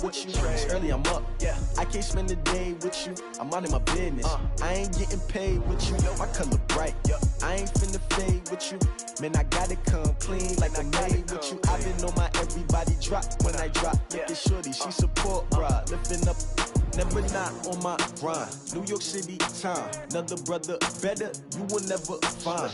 with you. It's early, I'm up. I can't spend the day with you. I'm out in my business. I ain't getting paid with you. My color bright. I ain't finna fade with you. Man, I gotta come clean like I made with you. I've been on my everybody drop when I drop. Look at shorty, she support ride. Lifting up, never not on my grind. New York City time, another brother better you will never find.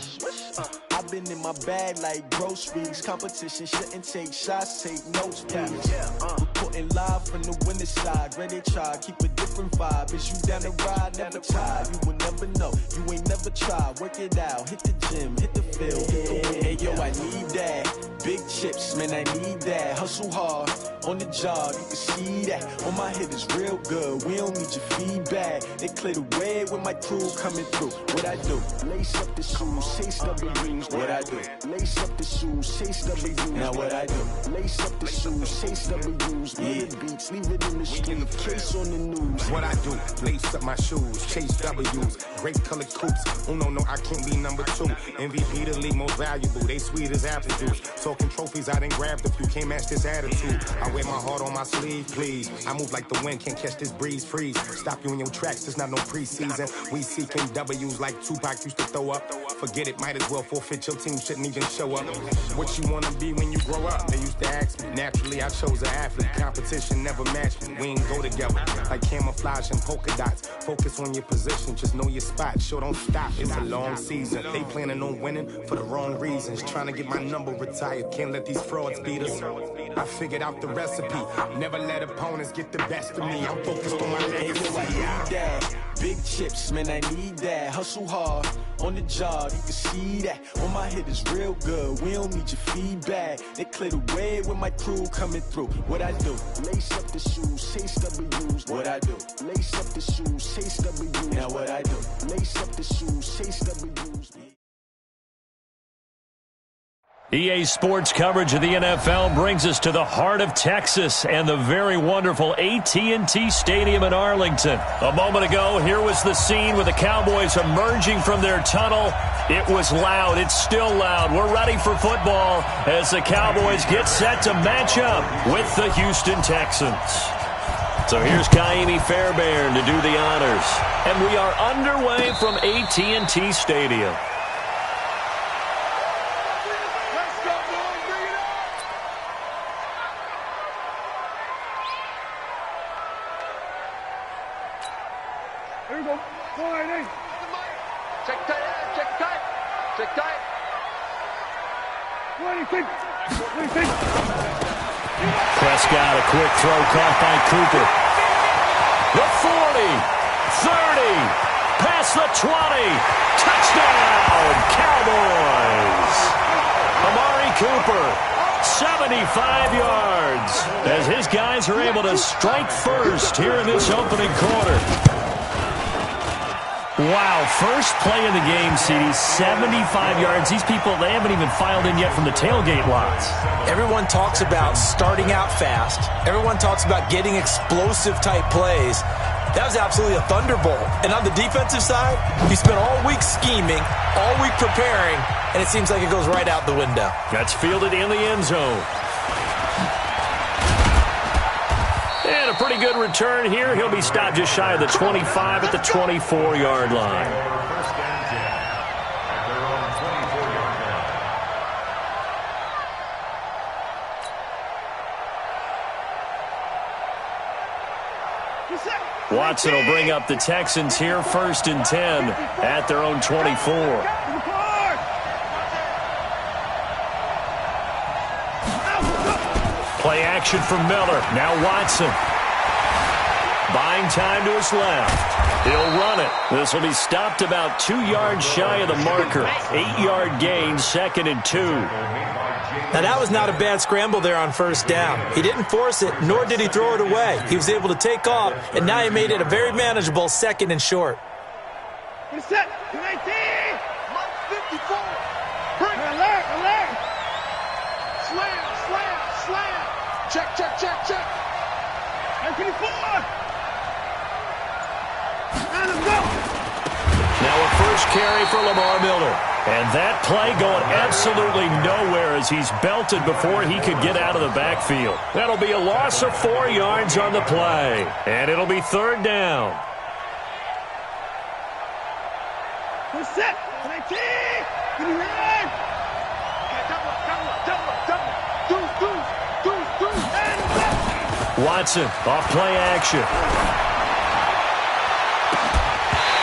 I've been in my bag like groceries. Competition shouldn't take shots, take notes, please. Reporting live from the winning side. Ready to try, keep a different vibe. Is you down the ride, never tired. You will never know, you ain't never tried. Work it out, hit the gym, hit the field, hit the win. Hey yo, I need that. Big chips, man, I need that. Hustle hard, on the job, you can see that. On my hit is real good, we don't need your feedback. They clear the way with my crew coming through. What I do? Lace up the shoes, chase W's. What I do? Lace up the shoes, chase W's. Now what I do? Lace up the shoes, chase W's. Leave the beats, leave it in the street, case on the news. What I do? Lace up my shoes, chase W's. Great colored coops. Oh no, I can't be number 2. MVP the league most valuable. They sweet as apple juice. Talking trophies, I done grabbed a few. Can't match this attitude. I wear my heart on my sleeve, please. I move like the wind, can't catch this breeze, freeze. Stop you in your tracks, there's not no preseason. We seeking W's like Tupac used to throw up. Forget it, might as well forfeit, your team shouldn't even show up. What you wanna be when you grow up? They used to ask me. Naturally, I chose an athlete. Competition never matched me. We ain't go together like camouflage and polka dots. Focus on your position, just know your spot. Sure, don't stop, it's a long season. They planning on winning for the wrong reasons. Trying to get my number retired, can't let these frauds beat us. I figured out the recipe. Never let opponents get the best of me. I'm focused on my legacy. I need that. Big chips, man, I need that. Hustle hard, on the job, you can see that. On my hit is real good, we don't need your feedback. They clear the way with my crew coming through. What I do? Lace up the shoes, chase W's. What I do? Lace up the shoes, chase W's. Now what I do? Lace up the shoes, chase W's. EA Sports coverage of the NFL brings us to the heart of Texas and the very wonderful AT&T Stadium in Arlington. A moment ago, here was the scene with the Cowboys emerging from their tunnel. It was loud. It's still loud. We're ready for football as the Cowboys get set to match up with the Houston Texans. So here's Kaimi Fairbairn to do the honors. And we are underway from AT&T Stadium. Here we go. Check tight. Check tight. What do you think? Prescott, a quick throw caught by Cooper. The 40, 30, past the 20. Touchdown, Cowboys. Amari Cooper, 75 yards, as his guys are able to strike first here in this opening quarter. Wow, first play of the game, CD, 75 yards. These people, they haven't even filed in yet from the tailgate lots. Everyone talks about starting out fast. Everyone talks about getting explosive-type plays. That was absolutely a thunderbolt. And on the defensive side, you spent all week scheming, all week preparing, and it seems like it goes right out the window. That's fielded in the end zone. And a pretty good return here. He'll be stopped just shy of the 25 at the 24-yard line. Watson will bring up the Texans here, 1st and 10 at their own 24. Play action from Miller. Now Watson. Buying time to his left. He'll run it. This will be stopped about 2 yards shy of the marker. 8-yard gain, 2nd and 2. Now, that was not a bad scramble there on 1st down. He didn't force it, nor did he throw it away. He was able to take off, and now he made it a very manageable 2nd and short. Set. 19. 54. Bring alert. Slam. Check. 24. Now a first carry for Lamar Miller. And that play going absolutely nowhere as he's belted before he could get out of the backfield. That'll be a loss of 4 yards on the play. And it'll be 3rd down. Set. 19. Give me line. Watson off play action.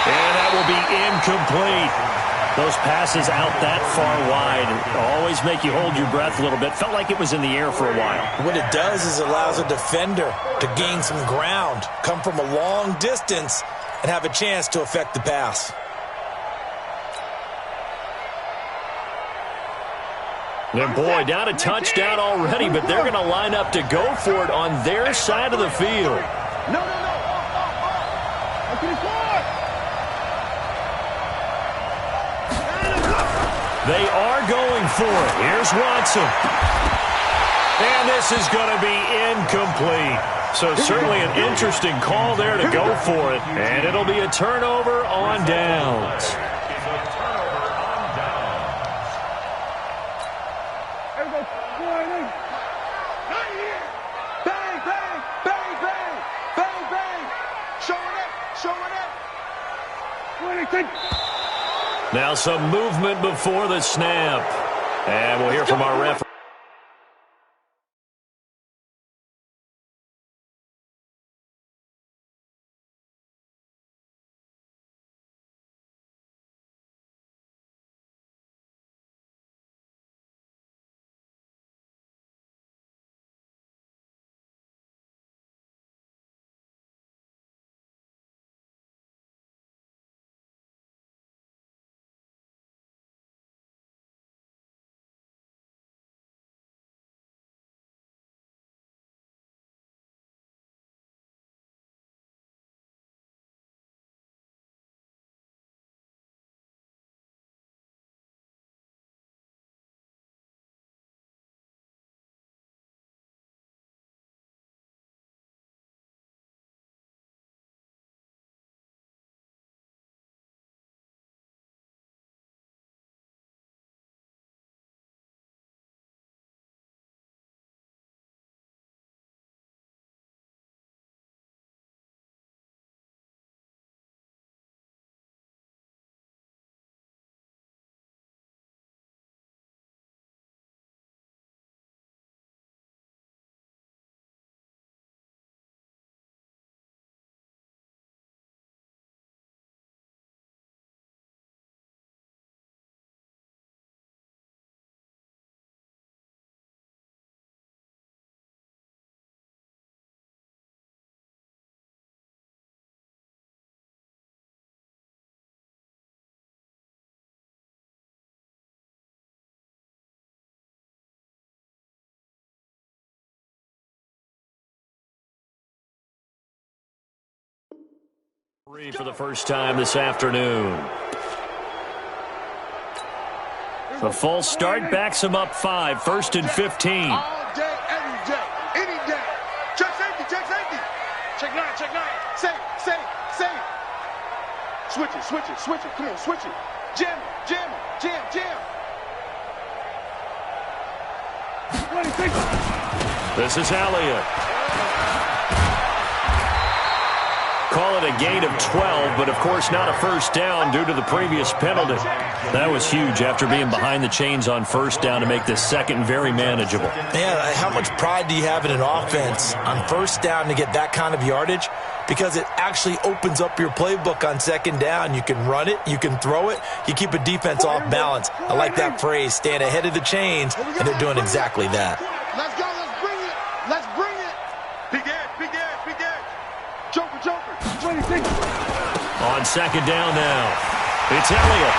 And that will be incomplete. Those passes out that far wide always make you hold your breath a little bit. Felt like it was in the air for a while. What it does is it allows a defender to gain some ground, come from a long distance, and have a chance to affect the pass. And boy, down a touchdown already, but they're going to line up to go for it on their side of the field. No. They are going for it. Here's Watson. And this is going to be incomplete. So certainly an interesting call there to go for it. And it'll be a turnover on downs. Now some movement before the snap. And we'll hear from our referee. For the first time this afternoon. The false start backs him up 5, 1st and 15. All day, every day, any day. Check safety. Check 9. Safe. Switch it. Come on, switch it. Jam. 26. This is Elliott. Call it a gain of 12, but of course not a first down due to the previous penalty. That was huge after being behind the chains on first down to make this second very manageable. Man, how much pride do you have in an offense on first down to get that kind of yardage? Because it actually opens up your playbook on second down. You can run it, you can throw it, you keep a defense off balance. I like that phrase, stand ahead of the chains, and they're doing exactly that. Let's go, let's bring it. Big edge. Joker. 26. On second down now, it's Elliott.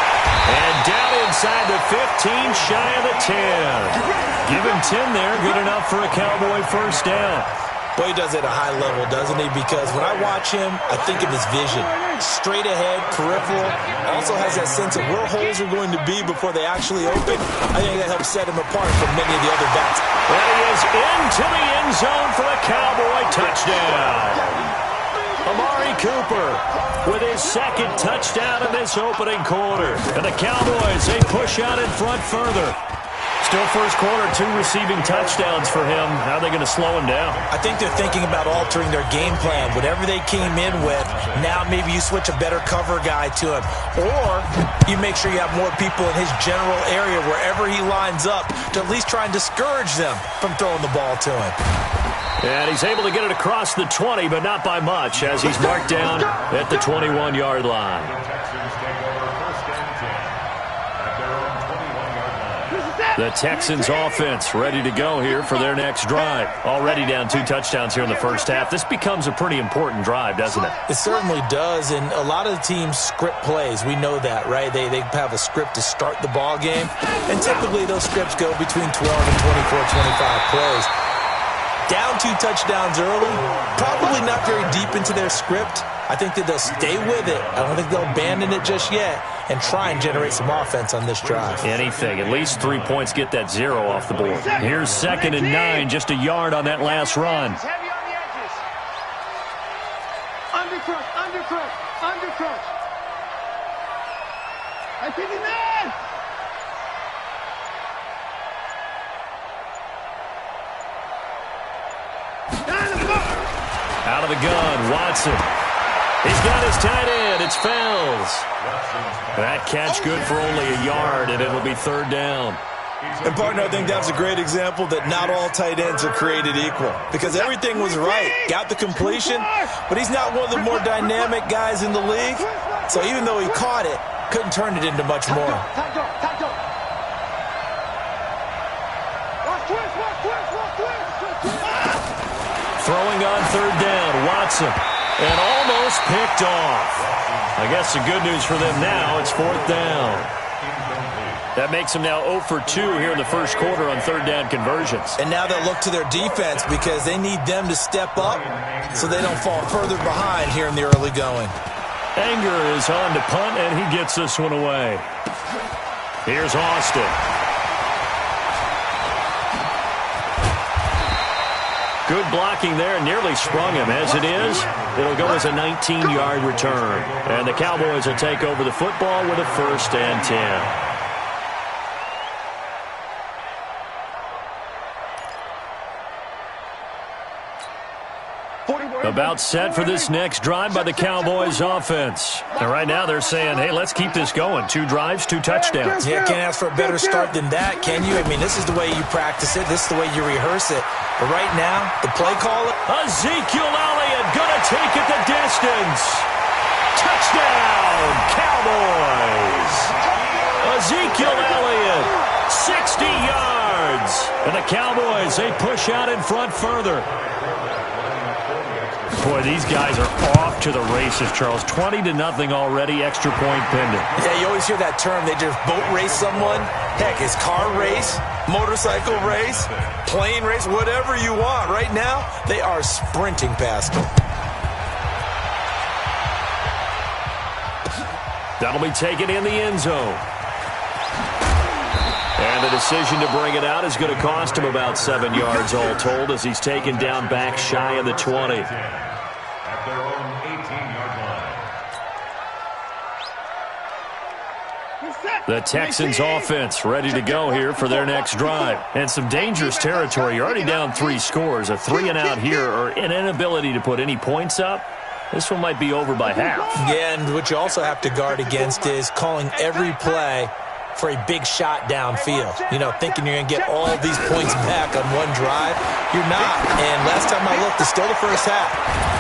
And down inside the 15, shy of the 10. Give him 10 there, good enough for a Cowboy first down. Boy, he does it at a high level, doesn't he? Because when I watch him, I think of his vision. Straight ahead, peripheral. Also has that sense of where holes are going to be before they actually open. I think that helps set him apart from many of the other backs. And he is into the end zone for a Cowboy touchdown. Amari Cooper with his second touchdown in this opening quarter. And the Cowboys, they push out in front further. Still first quarter, 2 receiving touchdowns for him. How are they going to slow him down? I think they're thinking about altering their game plan. Whatever they came in with, now maybe you switch a better cover guy to him. Or you make sure you have more people in his general area wherever he lines up to at least try and discourage them from throwing the ball to him. And he's able to get it across the 20, but not by much, as he's marked down at the 21-yard line. The Texans offense ready to go here for their next drive. Already down 2 touchdowns here in the first half. This becomes a pretty important drive, doesn't it? It certainly does, and a lot of the teams script plays. We know that, right? They have a script to start the ball game, and typically those scripts go between 12 and 24, 25 plays. Down 2 touchdowns early, probably not very deep into their script. I think that they'll stay with it. I don't think they'll abandon it just yet and try and generate some offense on this drive. Anything. At least 3 points, get that 0 off the board. Here's 2nd and 9, just a yard on that last run. Heavy on the edges. Undercrush, undercrush, undercrush. I think it's there. Out of the gun, Watson. He's got his tight end. It's Fells. That catch good for only a yard, and it'll be 3rd down. And, partner, I think that's a great example that not all tight ends are created equal, because everything was right. Got the completion, but he's not one of the more dynamic guys in the league. So even though he caught it, couldn't turn it into much more. Throwing on 3rd down, Watson. And almost picked off. I guess the good news for them now, it's 4th down. That makes them now 0 for 2 here in the first quarter on 3rd down conversions. And now they'll look to their defense because they need them to step up so they don't fall further behind here in the early going. Anger is on to punt, and he gets this one away. Here's Austin. Good blocking there, nearly sprung him. As it is, it'll go as a 19-yard return. And the Cowboys will take over the football with a 1st and 10. About set for this next drive by the Cowboys offense. And right now they're saying, hey, let's keep this going. 2 drives, 2 touchdowns. Yeah, can't ask for a better start than that, can you? I mean, this is the way you practice it. This is the way you rehearse it. But right now, the play caller. Ezekiel Elliott gonna take it the distance. Touchdown, Cowboys. Ezekiel Elliott, 60 yards. And the Cowboys, they push out in front further. Boy, these guys are off to the races, Charles. 20-0 already, extra point pending. Yeah, you always hear that term. They just boat race someone. Heck, it's car race, motorcycle race, plane race, whatever you want. Right now, they are sprinting past them. That'll be taken in the end zone. And the decision to bring it out is going to cost him about 7 yards all told as he's taken down back shy of the 20. At their own 18-yard line. The Texans offense ready to go here for their next drive. And some dangerous territory. You're already down 3 scores. A 3-and-out here or an inability to put any points up. This one might be over by half. Yeah, and what you also have to guard against is calling every play for a big shot downfield. You know, thinking you're going to get all these points back on one drive. You're not. And last time I looked, it's still the first half.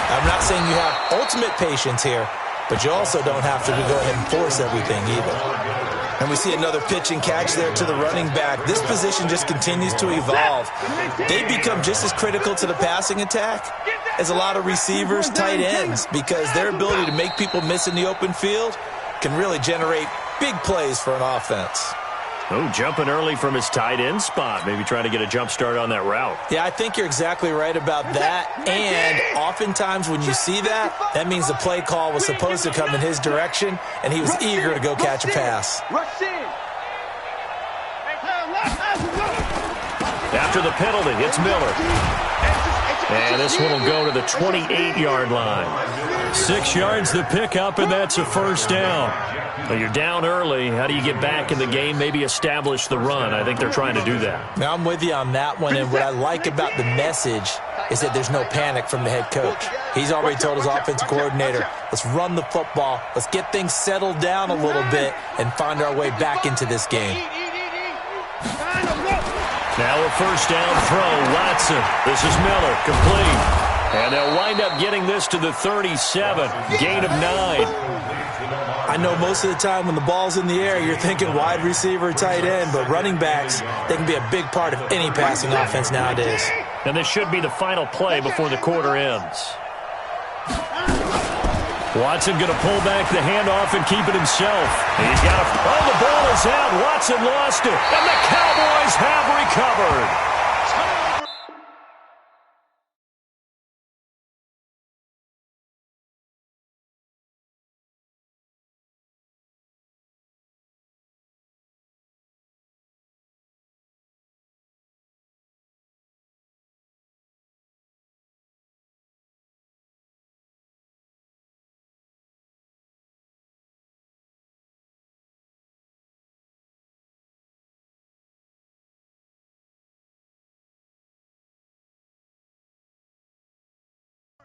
I'm not saying you have ultimate patience here, but you also don't have to go ahead and force everything either. And we see another pitch and catch there to the running back. This position just continues to evolve. They become just as critical to the passing attack as a lot of receivers, tight ends, because their ability to make people miss in the open field can really generate big plays for an offense. Oh, jumping early from his tight end spot. Maybe trying to get a jump start on that route. Yeah, I think you're exactly right about that. And oftentimes when you see that, that means the play call was supposed to come in his direction, and he was eager to go catch a pass. After the penalty, it's Miller. And this one will go to the 28-yard line. 6 yards the pickup, and that's a first down. Well, you're down early. How do you get back in the game, maybe establish the run? I think they're trying to do that. Now, I'm with you on that one, and what I like about the message is that there's no panic from the head coach. He's already told his offensive coordinator, let's run the football, let's get things settled down a little bit and find our way back into this game. Now a first down throw, Watson. This is Miller, complete. And they'll wind up getting this to the 37, gain of 9. I know most of the time when the ball's in the air, you're thinking wide receiver, tight end, but running backs, they can be a big part of any passing offense nowadays. And this should be the final play before the quarter ends. Watson going to pull back the handoff and keep it himself. He's got a... Oh, the ball is out. Watson lost it. And the Cowboys have recovered.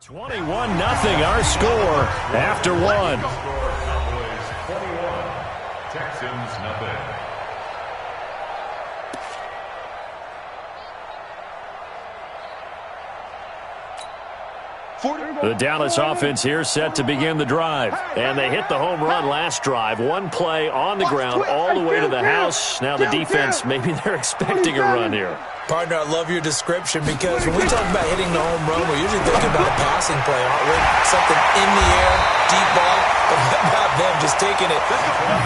$21-0 our score after one. Texans nothing. The Dallas offense here set to begin the drive. And they hit the home run last drive. One play on the ground all the way to the house. Now the defense, maybe they're expecting a run here. Partner, I love your description because when we talk about hitting the home run, we're usually thinking about a passing play, aren't we? Something in the air, deep ball, but how about them just taking it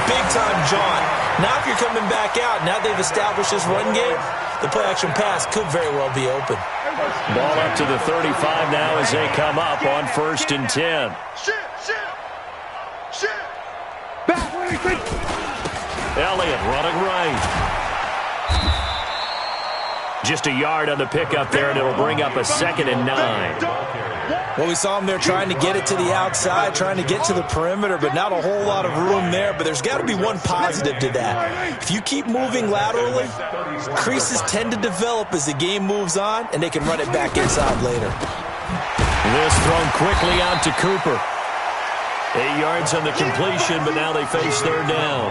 big-time jaunt. Now if you're coming back out, now they've established this run game, the play-action pass could very well be open. Ball up to the 35 now as they come up on 1st and 10. Elliott running right. Just a yard on the pickup there, and it'll bring up a 2nd and 9. Well, we saw him there trying to get it to the outside, trying to get to the perimeter, but not a whole lot of room there. But there's got to be one positive to that. If you keep moving laterally, creases tend to develop as the game moves on, and they can run it back inside later. This thrown quickly out to Cooper. 8 yards on the completion, but now they face 3rd down.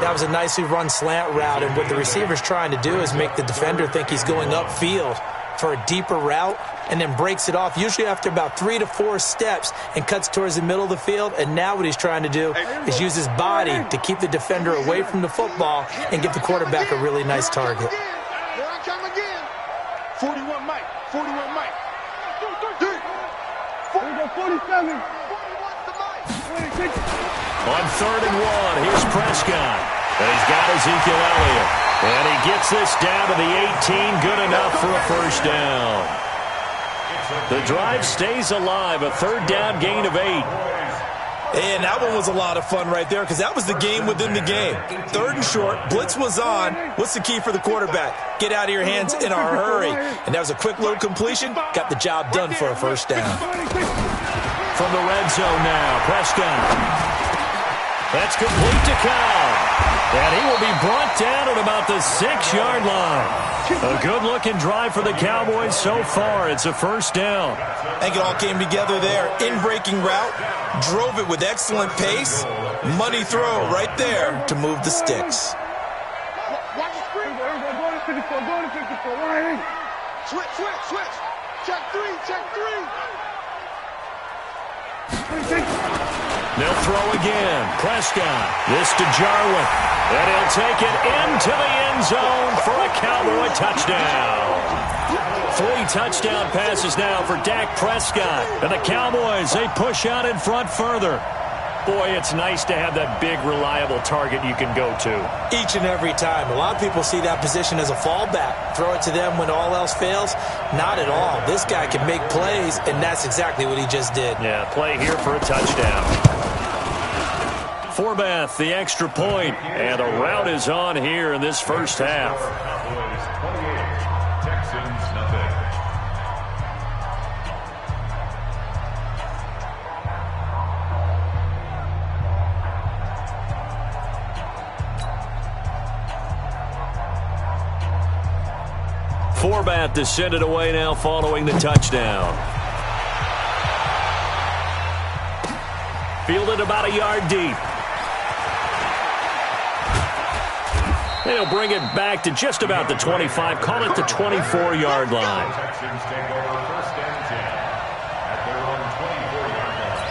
That was a nicely run slant route, and what the receiver's trying to do is make the defender think he's going upfield for a deeper route and then breaks it off, usually after about 3 to 4 steps, and cuts towards the middle of the field. And now what he's trying to do is use his body to keep the defender away from the football and give the quarterback a really nice target. Here I come again. 41 Mike. 41 Mike. 47. On 3rd and 1, here's Prescott. And he's got Ezekiel Elliott. And he gets this down to the 18, good enough for a first down. The drive stays alive, a 3rd down gain of 8. And that one was a lot of fun right there because that was the game within the game. 3rd and short, blitz was on. What's the key for the quarterback? Get out of your hands in a hurry. And that was a quick little completion. Got the job done for a first down. From the red zone now, Prescott. That's complete to Cobb. And he will be brought down at about the 6-yard line. A good-looking drive for the Cowboys so far. It's a first down. I think it all came together there. In-breaking route. Drove it with excellent pace. Money throw right there to move the sticks. Watch the screen. Go to 54. Go to 54. Switch. Check 3. They'll throw again. Prescott. This to Jarwin. And he'll take it into the end zone for a Cowboy touchdown. 3 touchdown passes now for Dak Prescott. And the Cowboys, they push out in front further. Boy, it's nice to have that big, reliable target you can go to. Each and every time. A lot of people see that position as a fallback. Throw it to them when all else fails. Not at all. This guy can make plays, and that's exactly what he just did. Yeah, play here for a touchdown. Forbath, the extra point, and a rout is on here in this first half. Cowboys 28, Texans nothing. Forbath to send it away now following the touchdown. Fielded about a yard deep. They'll bring it back to just about the 25. Call it the 24-yard line. Texans take over first and 10 at their own 24-yard line.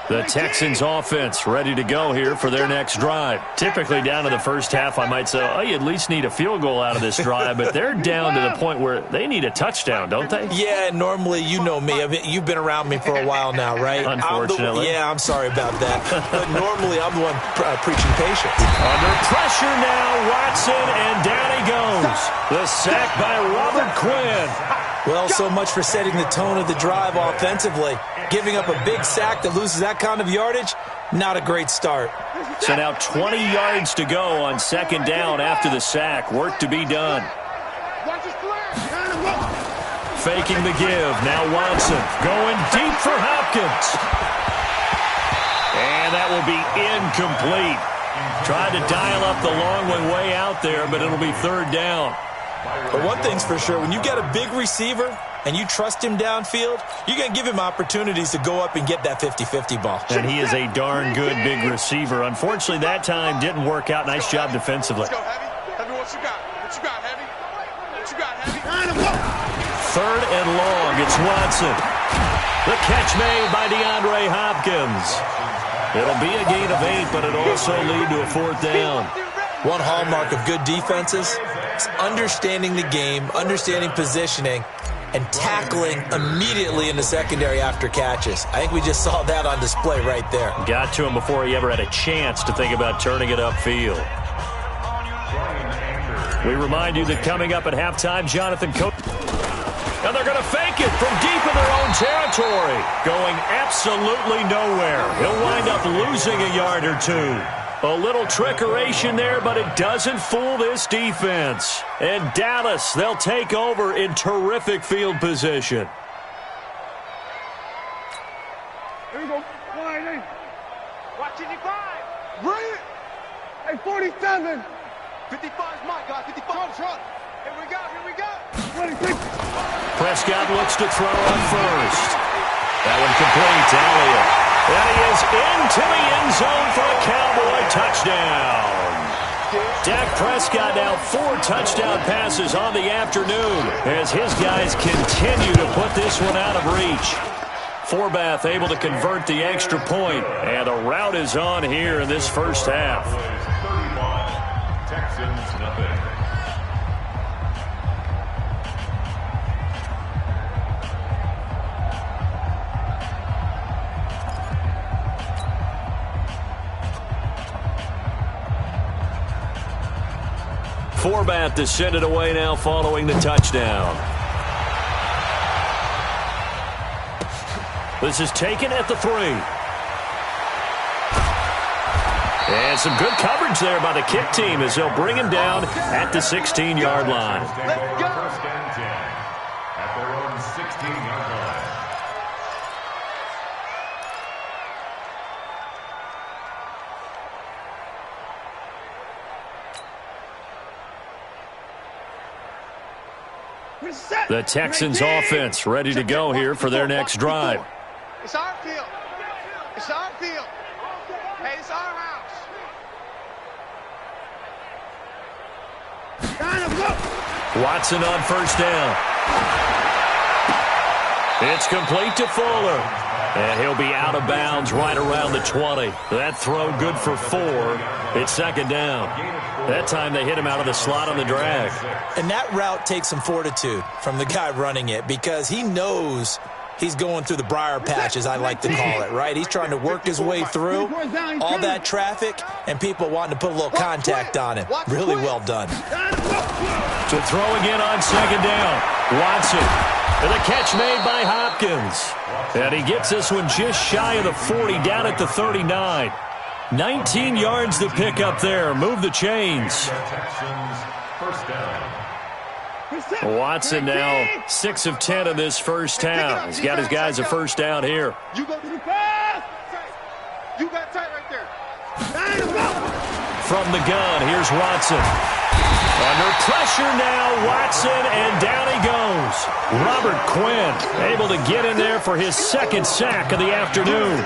The Texans offense ready to go here for their next drive. Typically down to the first half, I might say, oh, you at least need a field goal out of this drive, but they're down to the point where they need a touchdown, don't they? Yeah, normally, you know me. You've been around me for a while now, right? Unfortunately. I'm sorry about that. But normally, I'm the one preaching patience. Under pressure now, Watson, and down he goes. The sack by Robert Quinn. Well, so much for setting the tone of the drive offensively. Giving up a big sack that loses that kind of yardage, not a great start. So now 20 yards to go on second down after the sack. Work to be done. Faking the give. Now Watson going deep for Hopkins. And that will be incomplete. Tried to dial up the long one way out there, but it'll be third down. But one thing's for sure, when you got a big receiver and you trust him downfield, you're going to give him opportunities to go up and get that 50-50 ball. And he is a darn good big receiver. Unfortunately, that time didn't work out. Nice job defensively. Let's go, Heavy. Heavy, what you got? What you got, Heavy? What you got, Heavy? Third and long. It's Watson. The catch made by DeAndre Hopkins. It'll be a gain of 8, but it'll also lead to a fourth down. One hallmark of good defenses is understanding the game, understanding positioning, and tackling immediately in the secondary after catches. I think we just saw that on display right there. Got to him before he ever had a chance to think about turning it upfield. We remind you that coming up at halftime, Jonathan Coach. And they're going to fake it from deep in their own territory. Going absolutely nowhere. He'll wind up losing a yard or two. A little trickeration there, but it doesn't fool this defense. And Dallas, they'll take over in terrific field position. Here we go. Line, watch 55. Bring it. Hey, 47. 55 is my guy. 55 front. Here we go. Here we go. 26. Prescott looks to throw on first. That one complete to Elliott. And he is into the end zone for a Cowboy touchdown. Dak Prescott now 4 touchdown passes on the afternoon as his guys continue to put this one out of reach. Forbath able to convert the extra point, and a rout is on here in this first half. 31, Texans nothing. Forbath to send it away now following the touchdown. This is taken at the 3. And some good coverage there by the kick team as they'll bring him down at the 16-yard line. First and 10 at their own 16-yard line. The Texans offense ready to go here for their next drive. It's our field. It's our field. Hey, it's our house. Watson on first down. It's complete to Fuller. And he'll be out of bounds right around the 20. That throw good for 4. It's second down. That time they hit him out of the slot on the drag. And that route takes some fortitude from the guy running it because he knows he's going through the briar patch, as I like to call it, right? He's trying to work his way through all that traffic and people wanting to put a little contact on him. Really well done. To throw again on second down. Watson. And the catch made by Hopkins. And he gets this one just shy of the 40, down at the 39. 19 yards to pick up there. Move the chains. First down. Watson now 6 of 10 in this first half. He's got his guys a first down here. You go to the pass. You got tight right there. From the gun, here's Watson. Under pressure now, Watson, and down he goes. Robert Quinn able to get in there for his second sack of the afternoon.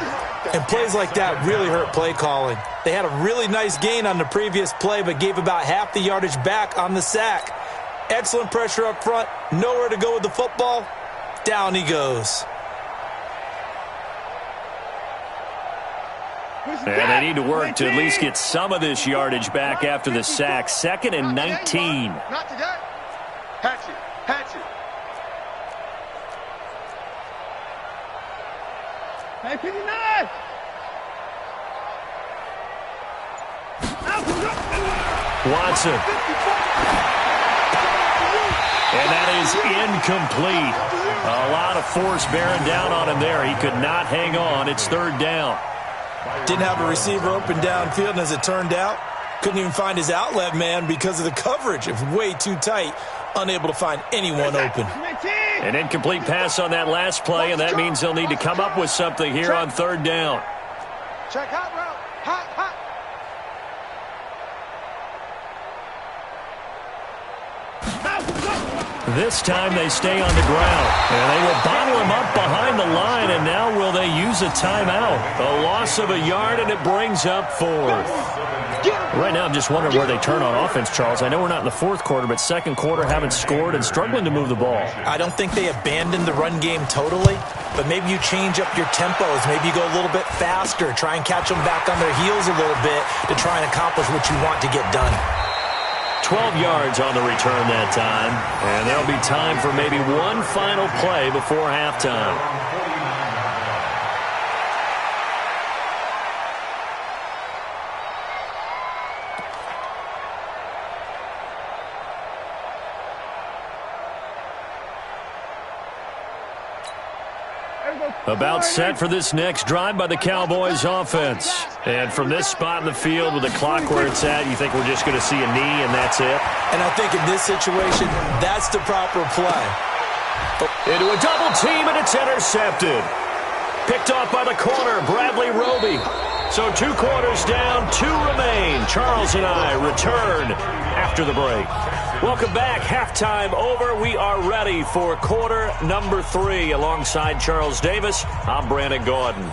And plays like that really hurt play calling. They had a really nice gain on the previous play, but gave about half the yardage back on the sack. Excellent pressure up front, nowhere to go with the football. Down he goes. And they need to work to at least get some of this yardage back after the sack. 2nd and 19. Not today. Hatch it. Hatch it. Hey, 59. Watson. And that is incomplete. A lot of force bearing down on him there. He could not hang on. It's 3rd down. Didn't have a receiver open downfield, and as it turned out, couldn't even find his outlet man because of the coverage. It was way too tight, unable to find anyone open. An incomplete pass on that last play, and that means they'll need to come up with something here on 3rd down. Check hot route. Hot, hot. This time they stay on the ground, and they will bottle him up behind the line, and now will they use a timeout? A loss of a yard, and it brings up 4th. Right now I'm just wondering where they turn on offense, Charles. I know we're not in the 4th quarter, but 2nd quarter haven't scored and struggling to move the ball. I don't think they abandoned the run game totally, but maybe you change up your tempos. Maybe you go a little bit faster, try and catch them back on their heels a little bit to try and accomplish what you want to get done. 12 yards on the return that time, and there'll be time for maybe one final play before halftime. About set for this next drive by the Cowboys offense. And from this spot in the field with the clock where it's at, you think we're just going to see a knee and that's it? And I think in this situation, that's the proper play. Into a double team, and it's intercepted. Picked off by the corner, Bradley Roby. So 2 quarters down, 2 remain. Charles and I return after the break. Welcome back. Halftime over. We are ready for quarter number 3. Alongside Charles Davis, I'm Brandon Gordon.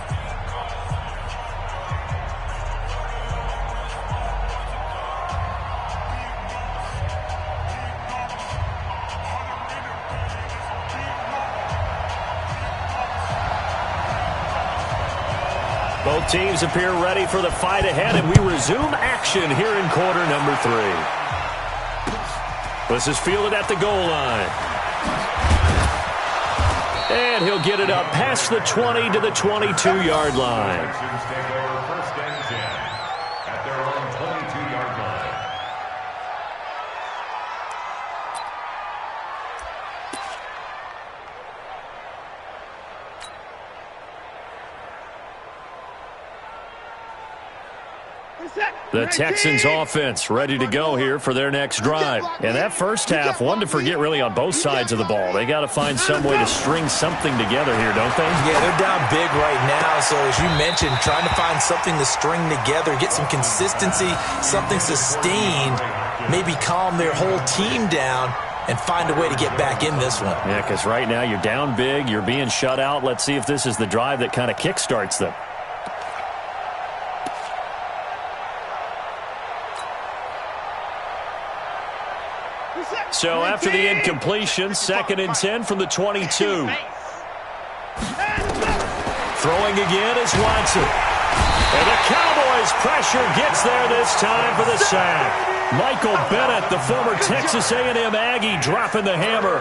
Both teams appear ready for the fight ahead, and we resume action here in quarter number 3. This is fielded at the goal line. And he'll get it up past the 20 to the 22-yard line. Take over 1st and 10 at their own 22-yard line. The Texans offense ready to go here for their next drive. And that first half, one to forget really on both sides of the ball. They got to find some way to string something together here, don't they? Yeah, they're down big right now. So as you mentioned, trying to find something to string together, get some consistency, something sustained, maybe calm their whole team down and find a way to get back in this one. Yeah, because right now you're down big, you're being shut out. Let's see if this is the drive that kind of kickstarts them. So after the incompletion, 2nd and 10 from the 22. Throwing again is Watson. And the Cowboys pressure gets there this time for the sack. Michael Bennett, the former Texas A&M Aggie, dropping the hammer.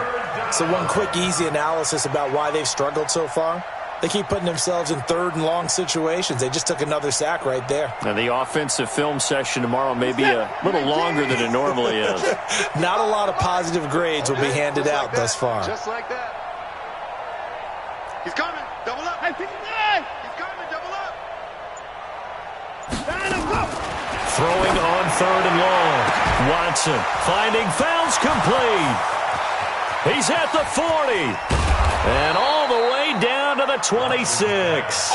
So one quick, easy analysis about why they've struggled so far. They keep putting themselves in 3rd and long situations. They just took another sack right there. And the offensive film session tomorrow may be a little longer than it normally is. Not a lot of positive grades will be handed out thus far. Just like that. He's coming. Double up. Hey, 59. He's coming. Double up. Throwing on 3rd and long. Watson finding Fouls complete. He's at the 40. And all the way down to the 26.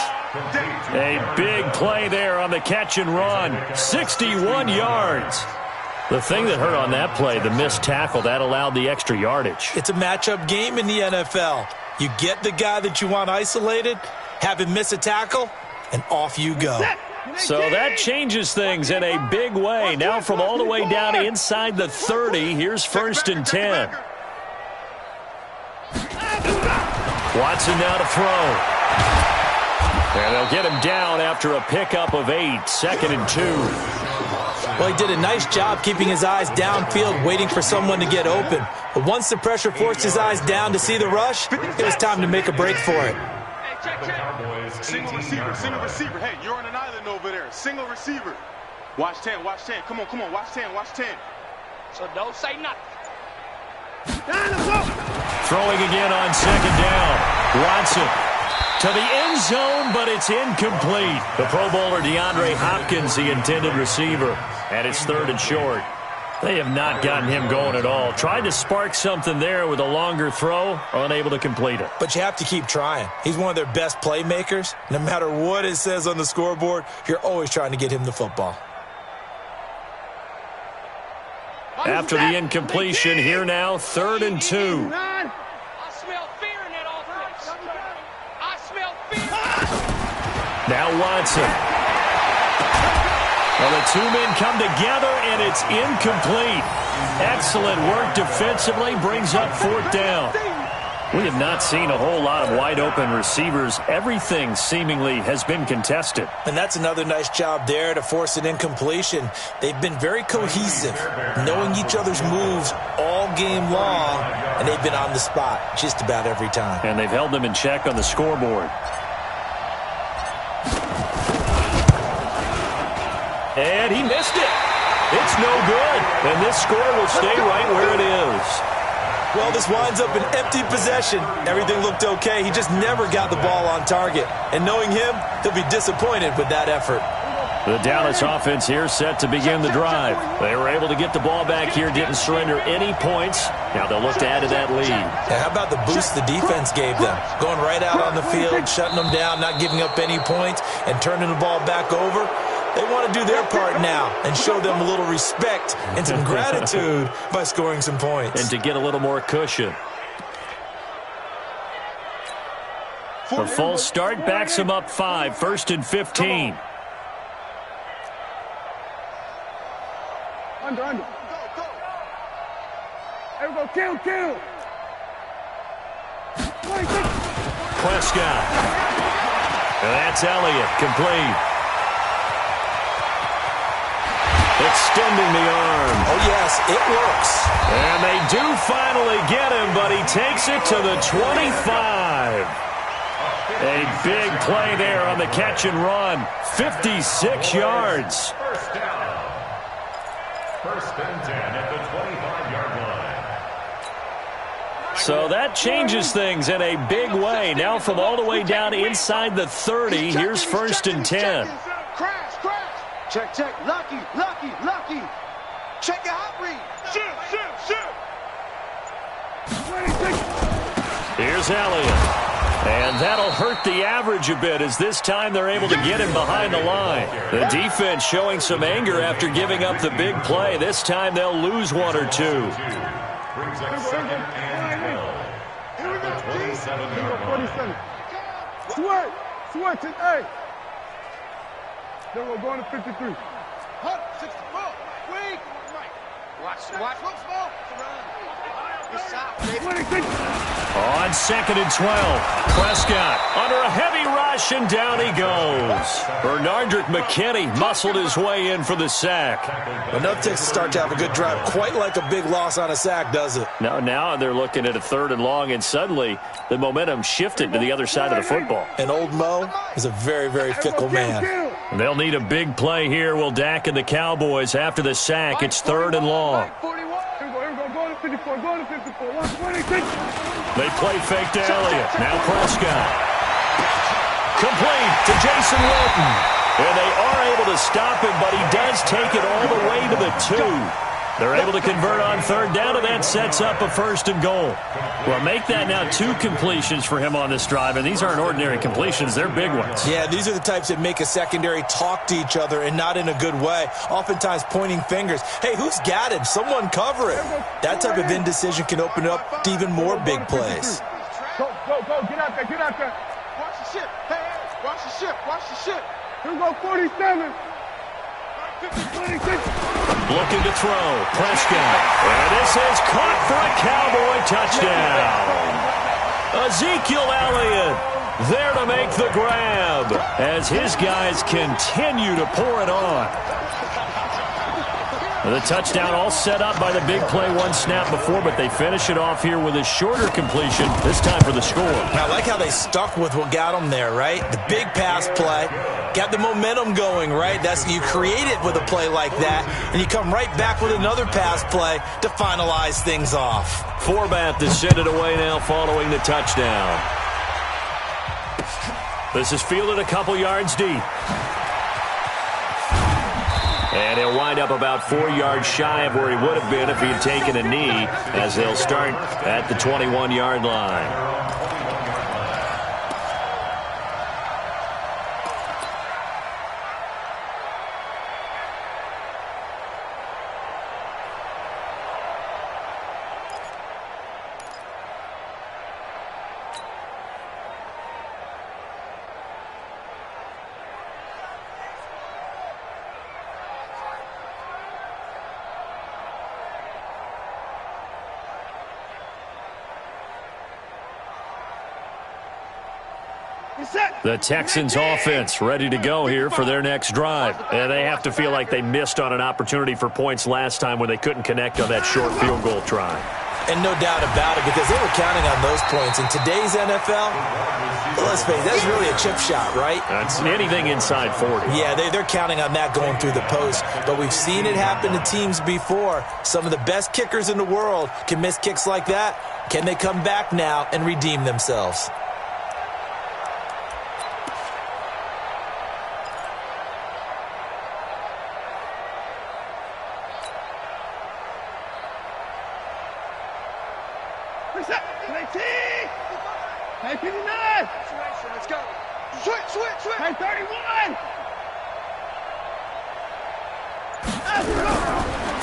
A big play there on the catch and run. 61 yards. The thing that hurt on that play, the missed tackle, that allowed the extra yardage. It's a matchup game in the NFL. You get the guy that you want isolated, have him miss a tackle, and off you go. So that changes things in a big way. Now from all the way down inside the 30, here's 1st and 10. Watson now to throw. And they'll get him down after a pickup of 8, 2nd and 2. Well, he did a nice job keeping his eyes downfield, waiting for someone to get open. But once the pressure forced his eyes down to see the rush, it was time to make a break for it. Single receiver. Hey, you're on an island over there. Single receiver. Watch 10. Come on. Watch 10. So don't say nothing. Throwing again on 2nd down. Watson to the end zone, but it's incomplete. The Pro Bowler DeAndre Hopkins, the intended receiver, and it's 3rd and short. They have not gotten him going at all. Tried to spark something there with a longer throw, unable to complete it. But you have to keep trying. He's one of their best playmakers. No matter what it says on the scoreboard, you're always trying to get him the football. After the incompletion, here now, 3rd and 2. I smell fear in that offense. I smell fear. Now Watson. Well, the two men come together, and it's incomplete. Excellent work defensively, brings up 4th down. We have not seen a whole lot of wide-open receivers. Everything seemingly has been contested. And that's another nice job there to force an incompletion. They've been very cohesive, knowing each other's moves all game long, and they've been on the spot just about every time. And they've held them in check on the scoreboard. And he missed it. It's no good. And this score will stay right where it is. Well, this winds up an empty possession. Everything looked okay. He just never got the ball on target. And knowing him, he'll be disappointed with that effort. The Dallas offense here set to begin the drive. They were able to get the ball back here, didn't surrender any points. Now they'll look to add to that lead. Now, how about the boost the defense gave them? Going right out on the field, shutting them down, not giving up any points, and turning the ball back over. They want to do their part now and show them a little respect and some gratitude by scoring some points. And to get a little more cushion. The full start backs them up 5, 1st and 15. Under. Go. There we go. Kill. Prescott. And that's Elliott, complete. Extending the arm. Oh, yes, it works. And they do finally get him, but he takes it to the 25. A big play there on the catch and run. 56 yards. First down. 1st and 10 at the 25-yard line. So that changes things in a big way. Now from all the way down inside the 30, here's 1st and 10. Crash. Check. Lucky. Check your hot read. Shoot. Here's Elliott. And that'll hurt the average a bit as this time they're able to get him behind the line. The defense showing some anger after giving up the big play. This time they'll lose 1 or 2. Brings up 2nd and 12 at the 27-yard line. Switch it, hey. Then we're going to 53. 64. Wait. Watch. On 2nd and 12, Prescott under a heavy rush, and down he goes. Bernardrick McKinney muscled his way in for the sack. Enough takes a start to have a good drive. Quite like a big loss on a sack, does it? Now they're looking at a 3rd and long, and suddenly the momentum shifted to the other side of the football. And old Mo is a very, very fickle man. They'll need a big play here, will Dak and the Cowboys. After the sack, it's 3rd and long. They play fake to Elliott. Now Prescott. Complete to Jason Witten. And they are able to stop him, but he does take it all the way to the 2. They're able to convert on third down, and that sets up a 1st and goal. Well, make that now 2 completions for him on this drive, and these aren't ordinary completions. They're big ones. Yeah, these are the types that make a secondary talk to each other and not in a good way, oftentimes pointing fingers. Hey, who's got him? Someone cover it. That type of indecision can open up to even more big plays. Go, get out there, get out there. Watch the ship. Hey, watch the ship, watch the ship. Here we go, 47. 26. Looking to throw. Prescott. And this is caught for a Cowboy touchdown. Ezekiel Elliott there to make the grab as his guys continue to pour it on. The touchdown all set up by the big play 1 snap before, but they finish it off here with a shorter completion, this time for the score. I like how they stuck with what got them there, right? The big pass play, got the momentum going, right? You create it with a play like that, and you come right back with another pass play to finalize things off. Forbath to send it away now following the touchdown. This is fielded a couple yards deep. And he'll wind up about 4 yards shy of where he would have been if he had taken a knee, as they'll start at the 21-yard line. The Texans offense ready to go here for their next drive. And they have to feel like they missed on an opportunity for points last time when they couldn't connect on that short field goal try. And no doubt about it, because they were counting on those points. In today's NFL, let's face it, that's really a chip shot, right? That's anything inside 40. Yeah, they're counting on that going through the post. But we've seen it happen to teams before. Some of the best kickers in the world can miss kicks like that. Can they come back now and redeem themselves? Hey, 59! Let's go. Switch! Hey, 31!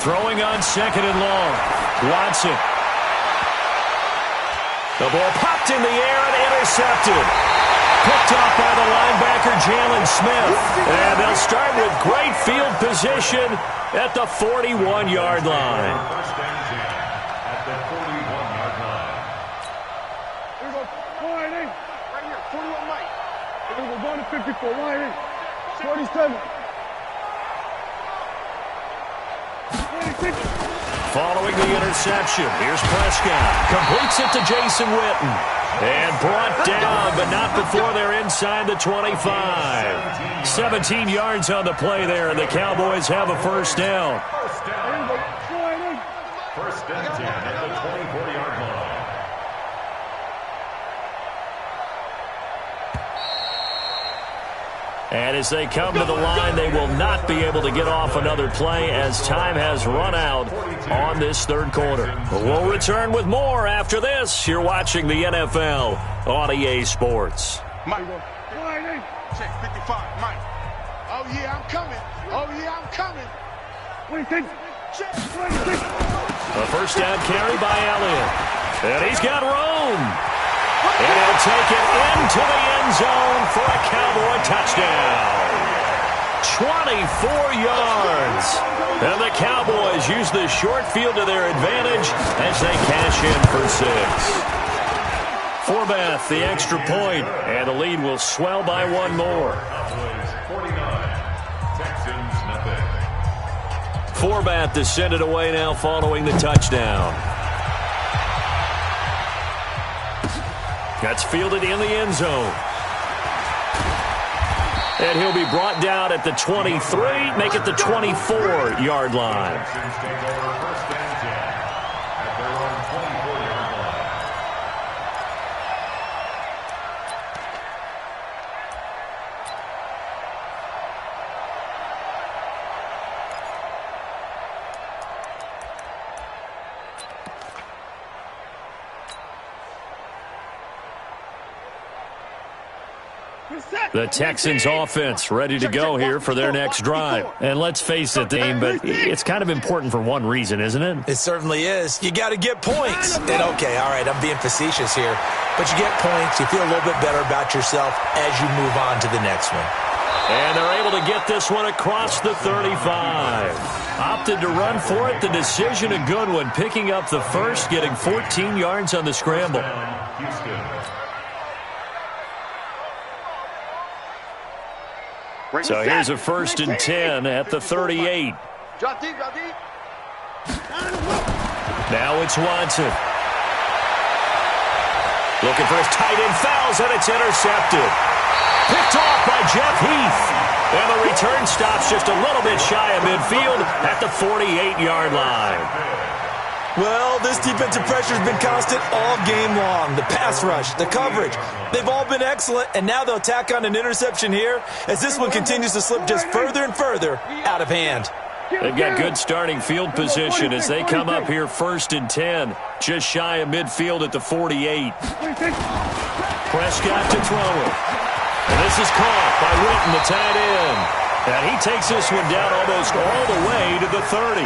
Throwing on 2nd and long. Watson. The ball popped in the air and intercepted. Picked off by the linebacker, Jalen Smith. And they'll start with great field position at the 41-yard line. First and 10 at the 41-yard line. Here we go, wide in. Right here, 41 Mike. Here we go, going to 54, wide in. 47. 26. Following the interception, here's Prescott. Completes it to Jason Witten. And brought down, but not before they're inside the 25. 17 yards on the play there, and the Cowboys have a first down. First and 10 at the 24-yard line. And as they come to the line, they will not be able to get off another play as time has run out on this third quarter. We'll return with more after this. You're watching the NFL on eSports. Mike, check 55, Mike. Oh, yeah, I'm coming. 26. Check 26. A first down carry by Elliott. And he's got room. And he'll take it into the end zone for a Cowboy touchdown. 24 yards. And the Cowboys use the short field to their advantage as they cash in for 6. Forbath, the extra point, and the lead will swell by one more. Cowboys 49, Texans nothing. Forbath to send it away now following the touchdown. That's fielded in the end zone. And he'll be brought down at the 23, make it the 24-yard line. Texans take over first and 10 at their own 24-yard line. The Texans offense ready to go here for their next drive. And let's face it, team, but it's kind of important for one reason, isn't it? It certainly is. You got to get points. And okay, all right, I'm being facetious here. But you get points, you feel a little bit better about yourself as you move on to the next one. And they're able to get this one across the 35. Opted to run for it. The decision a good one. Picking up the first, getting 14 yards on the scramble. So here's a 1st and 10 at the 38. Now it's Watson. Looking for his tight end, fouls, and it's intercepted. Picked off by Jeff Heath. And the return stops just a little bit shy of midfield at the 48-yard line. Well, this defensive pressure has been constant all game long. The pass rush, the coverage, they've all been excellent, and now they'll tack on an interception here as this one continues to slip just further and further out of hand. They've got good starting field position as they come up here 1st and 10, just shy of midfield at the 48. Prescott to throw it. And this is caught by Witten, the tight end. And he takes this one down almost all the way to the 30.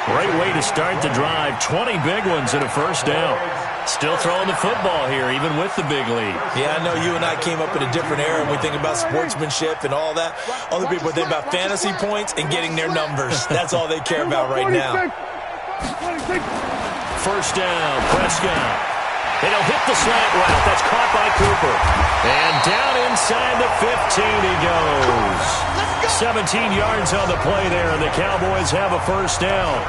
Great way to start the drive. 20 big ones and a 1st down. Still throwing the football here, even with the big lead. Yeah, I know you and I came up in a different era when we think about sportsmanship and all that. Other people think about fantasy points and getting their numbers. That's all they care about right now. 1st down, Prescott. And he'll hit the slant route. That's caught by Cooper. And down inside the 15 he goes. 17 yards on the play there, and the Cowboys have a 1st down.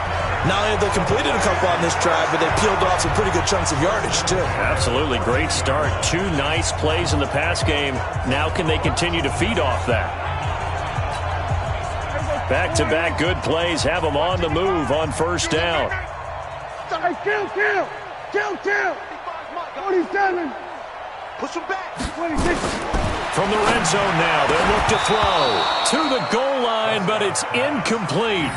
Not only have they completed a couple on this drive, but they peeled off some pretty good chunks of yardage, too. Absolutely. Great start. 2 nice plays in the pass game. Now can they continue to feed off that? Back-to-back good plays have them on the move on 1st down. Kill. 47. Push him back. 26. From the red zone now, they'll look to throw to the goal line, but it's incomplete.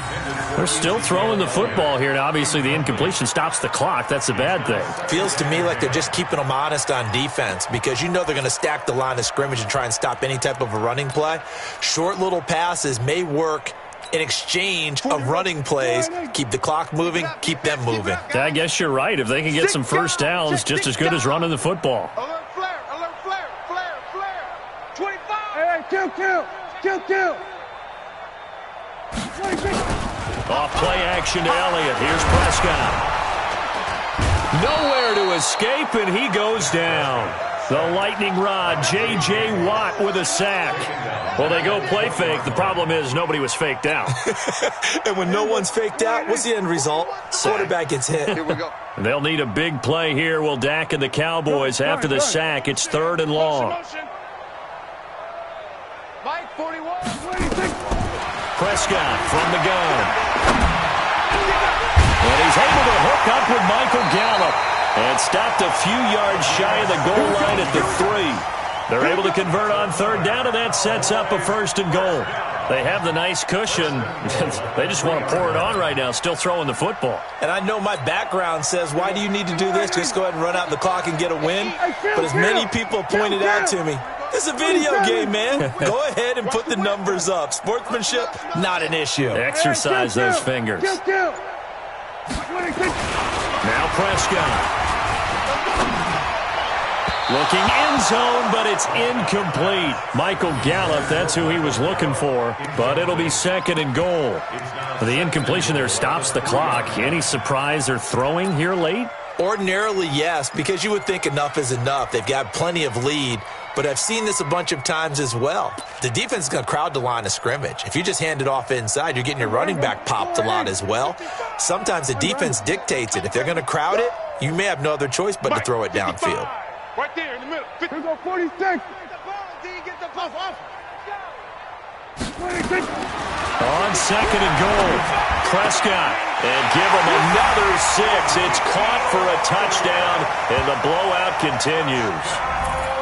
They're still throwing the football here, and obviously the incompletion stops the clock. That's a bad thing. Feels to me like they're just keeping them honest on defense because you know they're going to stack the line of scrimmage and try and stop any type of a running play. Short little passes may work in exchange of running plays. Keep the clock moving, keep them moving. I guess you're right. If they can get some 1st downs, just as good as running the football. Alert flare. 25. Hey, kill. 26. Off play action to Elliott. Here's Prescott. Nowhere to escape, and he goes down. The lightning rod, J.J. Watt with a sack. Well, they go play fake. The problem is nobody was faked out. And when no one's faked out, what's the end result? Quarterback gets hit. Here we go. They'll need a big play here. Will Dak and the Cowboys after the sack. It's 3rd and long. Mike, 41. 26. Prescott from the gun. And he's able to hook up with Michael Gallup. And stopped a few yards shy of the goal line at the 3. They're able to convert on 3rd down, and that sets up a 1st and goal. They have the nice cushion. They just want to pour it on right now, still throwing the football. And I know my background says, why do you need to do this? Just go ahead and run out the clock and get a win. But as many people pointed out to me, it's a video game, man. Go ahead and put the numbers up. Sportsmanship, not an issue. Exercise those fingers. Now Prescott. Looking end zone, but it's incomplete. Michael Gallup, that's who he was looking for, but it'll be 2nd and goal. The incompletion there stops the clock. Any surprise they're throwing here late? Ordinarily, yes, because you would think enough is enough. They've got plenty of lead, but I've seen this a bunch of times as well. The defense is going to crowd the line of scrimmage. If you just hand it off inside, you're getting your running back popped a lot as well. Sometimes the defense dictates it. If they're going to crowd it, you may have no other choice but to throw it downfield. Right there in the middle. Here go 46. Get the ball, D. Get the ball off. 26. On 2nd and goal, Prescott. And give him another 6. It's caught for a touchdown, and the blowout continues.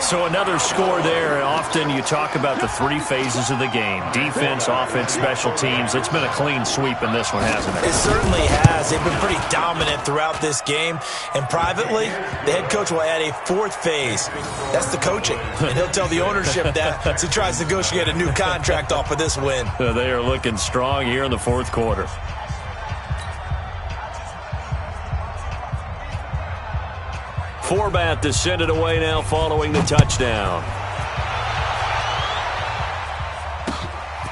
So another score there, and often you talk about the three phases of the game. Defense, offense, special teams. It's been a clean sweep in this one, hasn't it? It certainly has. They've been pretty dominant throughout this game. And privately, the head coach will add a fourth phase. That's the coaching. And he'll tell the ownership that as he tries to negotiate a new contract off of this win. They are looking strong here in the fourth quarter. Forbat to send it away now following the touchdown.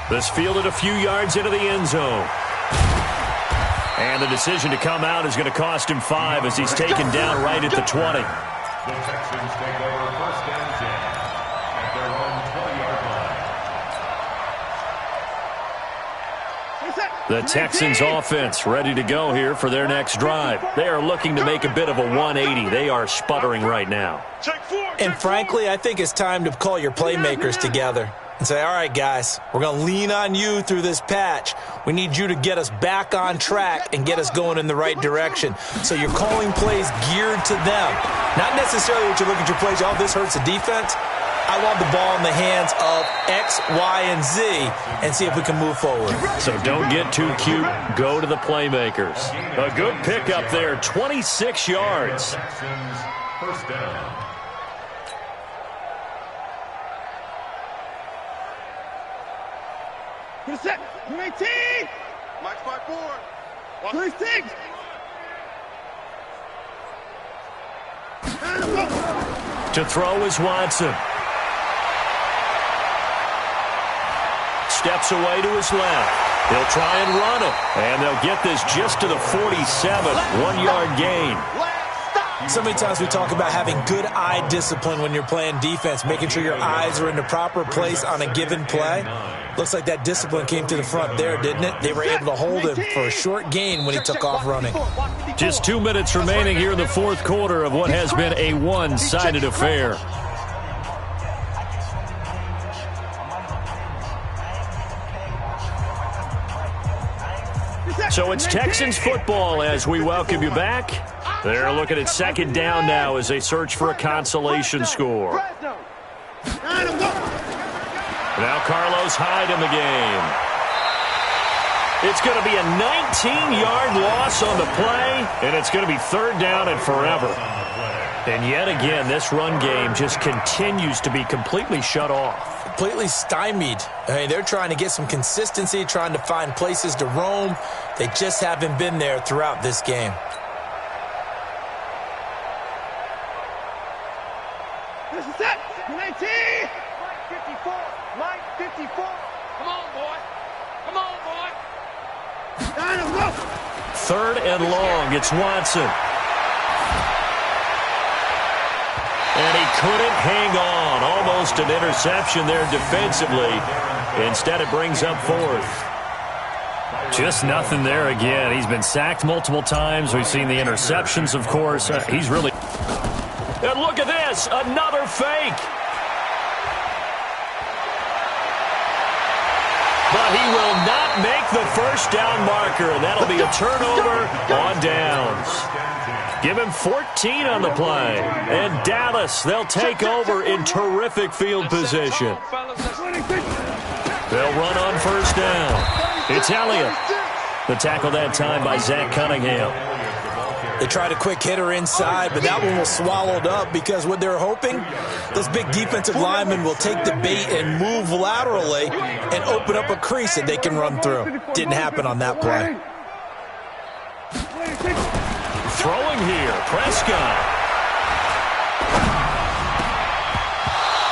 This fielded a few yards into the end zone. And the decision to come out is going to cost him 5 as he's taken down right at the 20. The Texans take over first and 10 at their own 20-yard line. The Texans offense ready to go here for their next drive. They are looking to make a bit of a 180. They are sputtering right now. And frankly, I think it's time to call your playmakers together and say, all right, guys, we're going to lean on you through this patch. We need you to get us back on track and get us going in the right direction. So you're calling plays geared to them. Not necessarily what you look at your plays, oh, this hurts the defense. I want the ball in the hands of X, Y, and Z and see if we can move forward. So don't get too cute. Go to the playmakers. A good pickup there, 26 yards. Texans first down. Put a set. 18. March by 4. 26. To throw is Watson. Steps away to his left. He'll try and run it. And they'll get this just to the 47. 1-yard gain. So many times we talk about having good eye discipline when you're playing defense, making sure your eyes are in the proper place on a given play. Looks like that discipline came to the front there, didn't it? They were able to hold him for a short gain when he took off running. Just 2 minutes remaining here in the fourth quarter of what has been a one-sided affair. So it's Texans football as we welcome you back. They're looking at second down now as they search for a consolation score. Now Carlos Hyde in the game. It's going to be a 19-yard loss on the play, and it's going to be third down and forever. And yet again, this run game just continues to be completely shut off. Completely stymied. I mean, they're trying to get some consistency, trying to find places to roam. They just haven't been there throughout this game. This is it. 19. Mike 54. Mike 54. Come on, boy. Come on, boy. Third and long. It's Watson. And he couldn't hang on. Almost an interception there defensively. Instead, it brings up fourth. Just nothing there again. He's been sacked multiple times. We've seen the interceptions, of course. He's really... And look at this. Another fake. But he will not make the first down marker. And that'll be a turnover on downs. Give him 14 on the play. And Dallas, they'll take over in terrific field position. They'll run on first down. It's Elliott. The tackle that time by Zach Cunningham. They tried a quick hitter inside, but that one was swallowed up because what they're hoping, those big defensive linemen will take the bait and move laterally and open up a crease that they can run through. Didn't happen on that play. Throwing here, Prescott.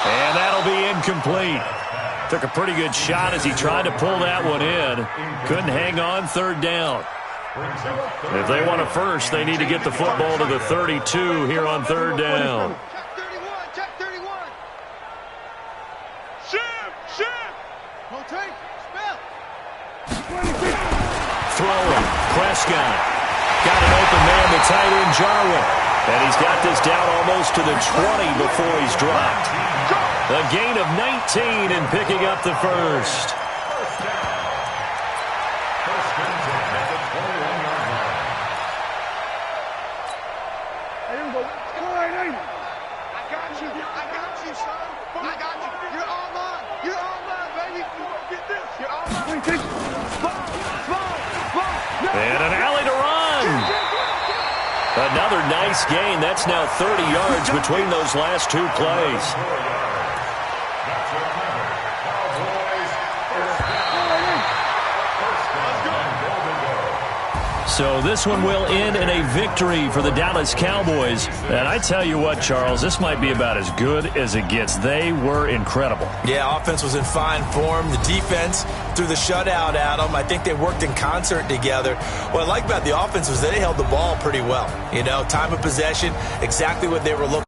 And that'll be incomplete. Took a pretty good shot as he tried to pull that one in. Couldn't hang on third down. If they want a first, they need to get the football to the 32 here on third down. Check 31. Check 31. Shim. No tape. Spell. Throwing, Prescott. Got an open man to tight end Jarwin. And he's got this down almost to the 20 before he's dropped. A gain of 19 and picking up the first. you, son. I got you. You're all mine. You're all mine, baby. Get this. You're all mine. And an alley to run. Another nice gain. That's now 30 yards between those last two plays. So this one will end in a victory for the Dallas Cowboys. And I tell you what, Charles, this might be about as good as it gets. They were incredible. Yeah, offense was in fine form. The defense threw the shutout at them. I think they worked in concert together. What I like about the offense was that they held the ball pretty well. You know, time of possession, exactly what they were looking